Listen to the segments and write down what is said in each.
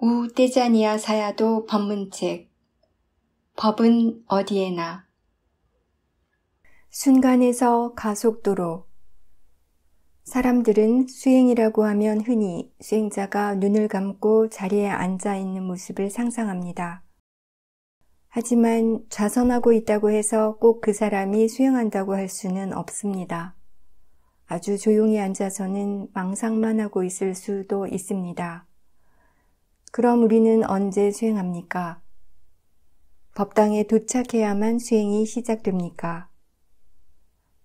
우 떼자니아 사야도 법문책. 법은 어디에나. 순간에서 가속도로. 사람들은 수행이라고 하면 흔히 수행자가 눈을 감고 자리에 앉아 있는 모습을 상상합니다. 하지만 좌선하고 있다고 해서 꼭 그 사람이 수행한다고 할 수는 없습니다. 아주 조용히 앉아서는 망상만 하고 있을 수도 있습니다. 그럼 우리는 언제 수행합니까? 법당에 도착해야만 수행이 시작됩니까?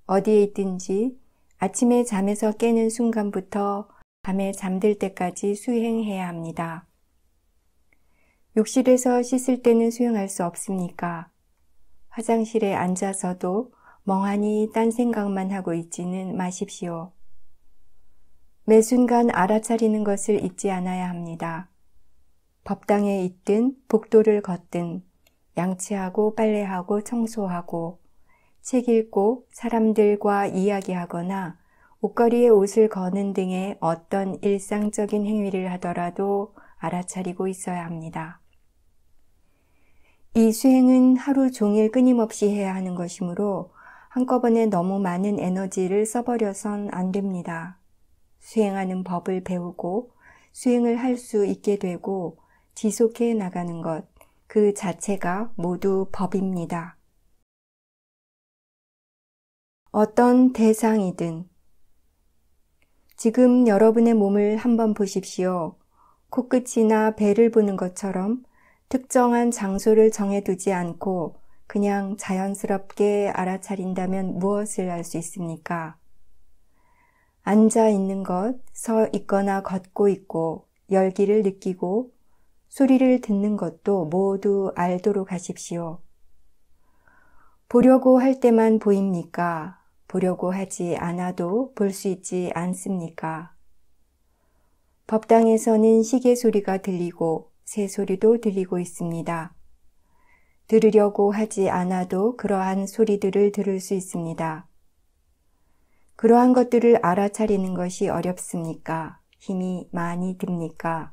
어디에 있든지 아침에 잠에서 깨는 순간부터 밤에 잠들 때까지 수행해야 합니다. 욕실에서 씻을 때는 수행할 수 없습니까? 화장실에 앉아서도 멍하니 딴 생각만 하고 있지는 마십시오. 매 순간 알아차리는 것을 잊지 않아야 합니다. 법당에 있든 복도를 걷든 양치하고 빨래하고 청소하고 책 읽고 사람들과 이야기하거나 옷걸이에 옷을 거는 등의 어떤 일상적인 행위를 하더라도 알아차리고 있어야 합니다. 이 수행은 하루 종일 끊임없이 해야 하는 것이므로 한꺼번에 너무 많은 에너지를 써버려선 안 됩니다. 수행하는 법을 배우고 수행을 할 수 있게 되고 지속해 나가는 것, 그 자체가 모두 법입니다. 어떤 대상이든. 지금 여러분의 몸을 한번 보십시오. 코끝이나 배를 보는 것처럼 특정한 장소를 정해두지 않고 그냥 자연스럽게 알아차린다면 무엇을 알 수 있습니까? 앉아 있는 것, 서 있거나 걷고 있고, 열기를 느끼고, 소리를 듣는 것도 모두 알도록 하십시오. 보려고 할 때만 보입니까? 보려고 하지 않아도 볼 수 있지 않습니까? 법당에서는 시계 소리가 들리고 새 소리도 들리고 있습니다. 들으려고 하지 않아도 그러한 소리들을 들을 수 있습니다. 그러한 것들을 알아차리는 것이 어렵습니까? 힘이 많이 듭니까?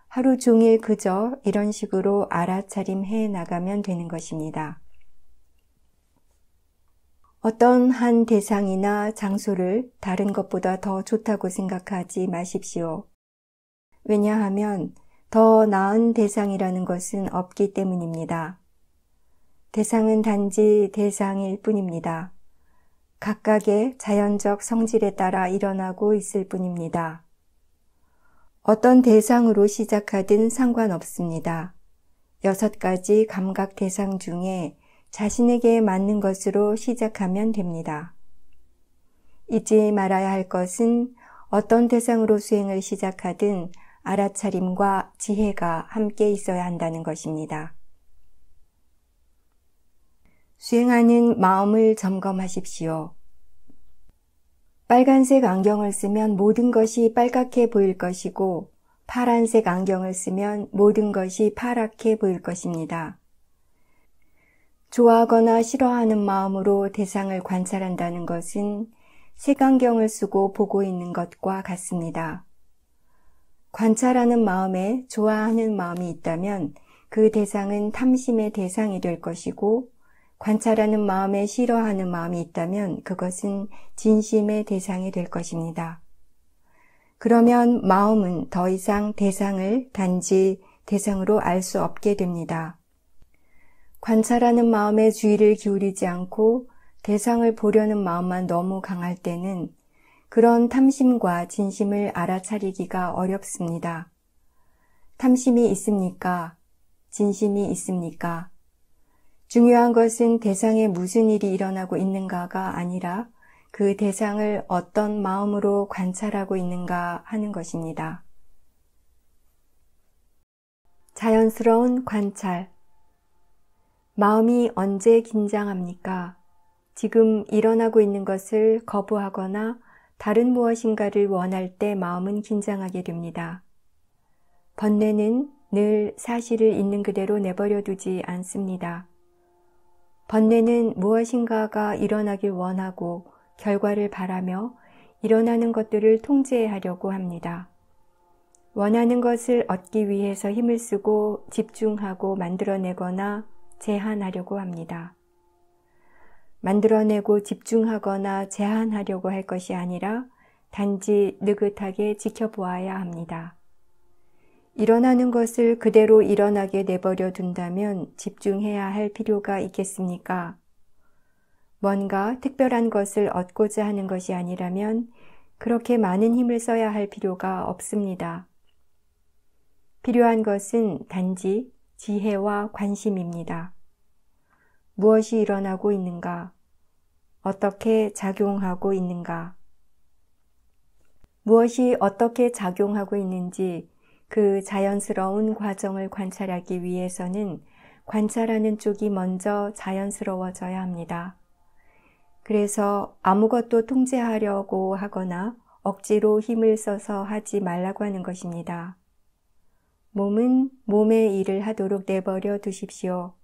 하루 종일 그저 이런 식으로 알아차림해 나가면 되는 것입니다. 어떤 한 대상이나 장소를 다른 것보다 더 좋다고 생각하지 마십시오. 왜냐하면 더 나은 대상이라는 것은 없기 때문입니다. 대상은 단지 대상일 뿐입니다. 각각의 자연적 성질에 따라 일어나고 있을 뿐입니다. 어떤 대상으로 시작하든 상관없습니다. 6가지 감각 대상 중에 자신에게 맞는 것으로 시작하면 됩니다. 잊지 말아야 할 것은 어떤 대상으로 수행을 시작하든 알아차림과 지혜가 함께 있어야 한다는 것입니다. 수행하는 마음을 점검하십시오. 빨간색 안경을 쓰면 모든 것이 빨갛게 보일 것이고 파란색 안경을 쓰면 모든 것이 파랗게 보일 것입니다. 좋아하거나 싫어하는 마음으로 대상을 관찰한다는 것은 색안경을 쓰고 보고 있는 것과 같습니다. 관찰하는 마음에 좋아하는 마음이 있다면 그 대상은 탐심의 대상이 될 것이고 관찰하는 마음에 싫어하는 마음이 있다면 그것은 진심의 대상이 될 것입니다. 그러면 마음은 더 이상 대상을 단지 대상으로 알 수 없게 됩니다. 관찰하는 마음에 주의를 기울이지 않고 대상을 보려는 마음만 너무 강할 때는 그런 탐심과 진심을 알아차리기가 어렵습니다. 탐심이 있습니까? 진심이 있습니까? 중요한 것은 대상에 무슨 일이 일어나고 있는가가 아니라 그 대상을 어떤 마음으로 관찰하고 있는가 하는 것입니다. 자연스러운 관찰. 마음이 언제 긴장합니까? 지금 일어나고 있는 것을 거부하거나 다른 무엇인가를 원할 때 마음은 긴장하게 됩니다. 번뇌는 늘 사실을 있는 그대로 내버려 두지 않습니다. 번뇌는 무엇인가가 일어나길 원하고 결과를 바라며 일어나는 것들을 통제하려고 합니다. 원하는 것을 얻기 위해서 힘을 쓰고 집중하고 만들어내거나 제한하려고 합니다. 만들어내고 집중하거나 제한하려고 할 것이 아니라 단지 느긋하게 지켜보아야 합니다. 일어나는 것을 그대로 일어나게 내버려 둔다면 집중해야 할 필요가 있겠습니까? 뭔가 특별한 것을 얻고자 하는 것이 아니라면 그렇게 많은 힘을 써야 할 필요가 없습니다. 필요한 것은 단지 지혜와 관심입니다. 무엇이 일어나고 있는가? 어떻게 작용하고 있는가? 무엇이 어떻게 작용하고 있는지 그 자연스러운 과정을 관찰하기 위해서는 관찰하는 쪽이 먼저 자연스러워져야 합니다. 그래서 아무것도 통제하려고 하거나 억지로 힘을 써서 하지 말라고 하는 것입니다. 몸은 몸의 일을 하도록 내버려 두십시오.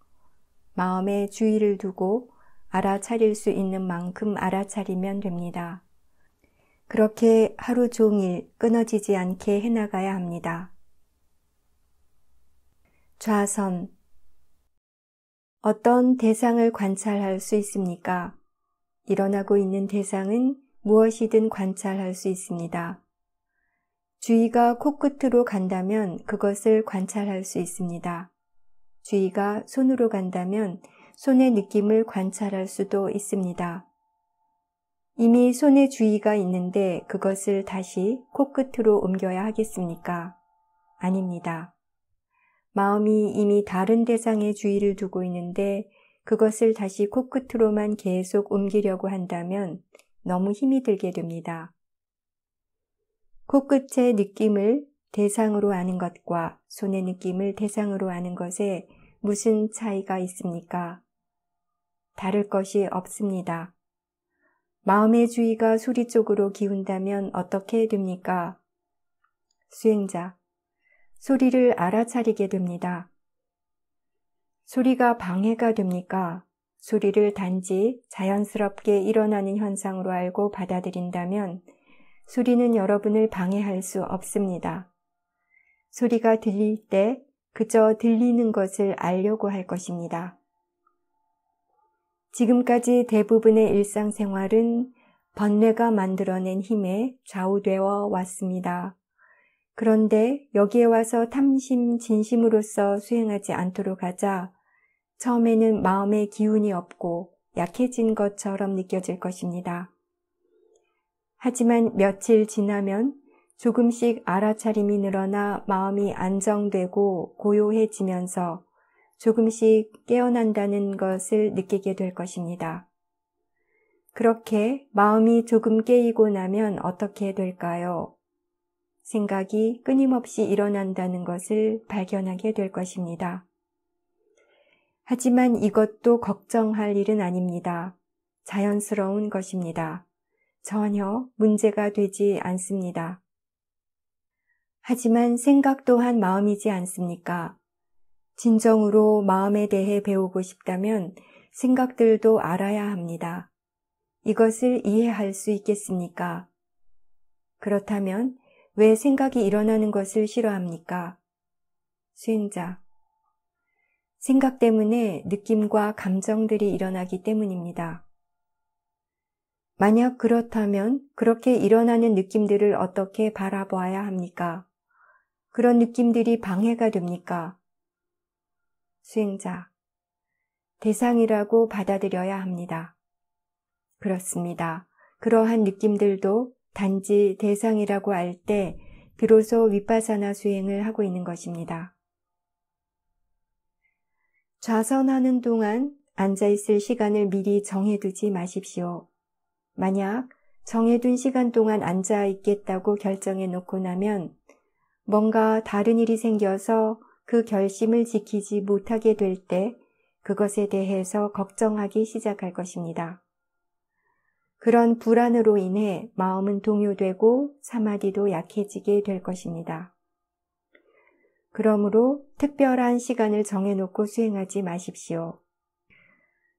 마음에 주의를 두고 알아차릴 수 있는 만큼 알아차리면 됩니다. 그렇게 하루 종일 끊어지지 않게 해나가야 합니다. 좌선. 어떤 대상을 관찰할 수 있습니까? 일어나고 있는 대상은 무엇이든 관찰할 수 있습니다. 주의가 코끝으로 간다면 그것을 관찰할 수 있습니다. 주의가 손으로 간다면 손의 느낌을 관찰할 수도 있습니다. 이미 손에 주의가 있는데 그것을 다시 코끝으로 옮겨야 하겠습니까? 아닙니다. 마음이 이미 다른 대상에 주의를 두고 있는데 그것을 다시 코끝으로만 계속 옮기려고 한다면 너무 힘이 들게 됩니다. 코끝의 느낌을 대상으로 아는 것과 손의 느낌을 대상으로 아는 것에 무슨 차이가 있습니까? 다를 것이 없습니다. 마음의 주의가 소리 쪽으로 기운다면 어떻게 됩니까? 수행자, 소리를 알아차리게 됩니다. 소리가 방해가 됩니까? 소리를 단지 자연스럽게 일어나는 현상으로 알고 받아들인다면 소리는 여러분을 방해할 수 없습니다. 소리가 들릴 때 그저 들리는 것을 알려고 할 것입니다. 지금까지 대부분의 일상생활은 번뇌가 만들어낸 힘에 좌우되어 왔습니다. 그런데 여기에 와서 탐심, 진심으로서 수행하지 않도록 하자 처음에는 마음의 기운이 없고 약해진 것처럼 느껴질 것입니다. 하지만 며칠 지나면 조금씩 알아차림이 늘어나 마음이 안정되고 고요해지면서 조금씩 깨어난다는 것을 느끼게 될 것입니다. 그렇게 마음이 조금 깨이고 나면 어떻게 될까요? 생각이 끊임없이 일어난다는 것을 발견하게 될 것입니다. 하지만 이것도 걱정할 일은 아닙니다. 자연스러운 것입니다. 전혀 문제가 되지 않습니다. 하지만 생각 또한 마음이지 않습니까? 진정으로 마음에 대해 배우고 싶다면 생각들도 알아야 합니다. 이것을 이해할 수 있겠습니까? 그렇다면 왜 생각이 일어나는 것을 싫어합니까? 수행자, 생각 때문에 느낌과 감정들이 일어나기 때문입니다. 만약 그렇다면 그렇게 일어나는 느낌들을 어떻게 바라봐야 합니까? 그런 느낌들이 방해가 됩니까? 수행자, 대상이라고 받아들여야 합니다. 그렇습니다. 그러한 느낌들도 단지 대상이라고 알 때 비로소 위파사나 수행을 하고 있는 것입니다. 좌선하는 동안 앉아있을 시간을 미리 정해두지 마십시오. 만약 정해둔 시간 동안 앉아있겠다고 결정해 놓고 나면 뭔가 다른 일이 생겨서 그 결심을 지키지 못하게 될 때 그것에 대해서 걱정하기 시작할 것입니다. 그런 불안으로 인해 마음은 동요되고 사마디도 약해지게 될 것입니다. 그러므로 특별한 시간을 정해놓고 수행하지 마십시오.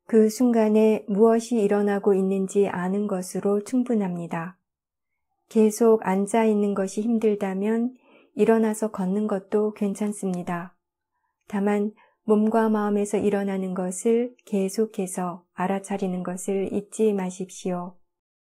그 순간에 무엇이 일어나고 있는지 아는 것으로 충분합니다. 계속 앉아있는 것이 힘들다면 일어나서 걷는 것도 괜찮습니다. 다만 몸과 마음에서 일어나는 것을 계속해서 알아차리는 것을 잊지 마십시오.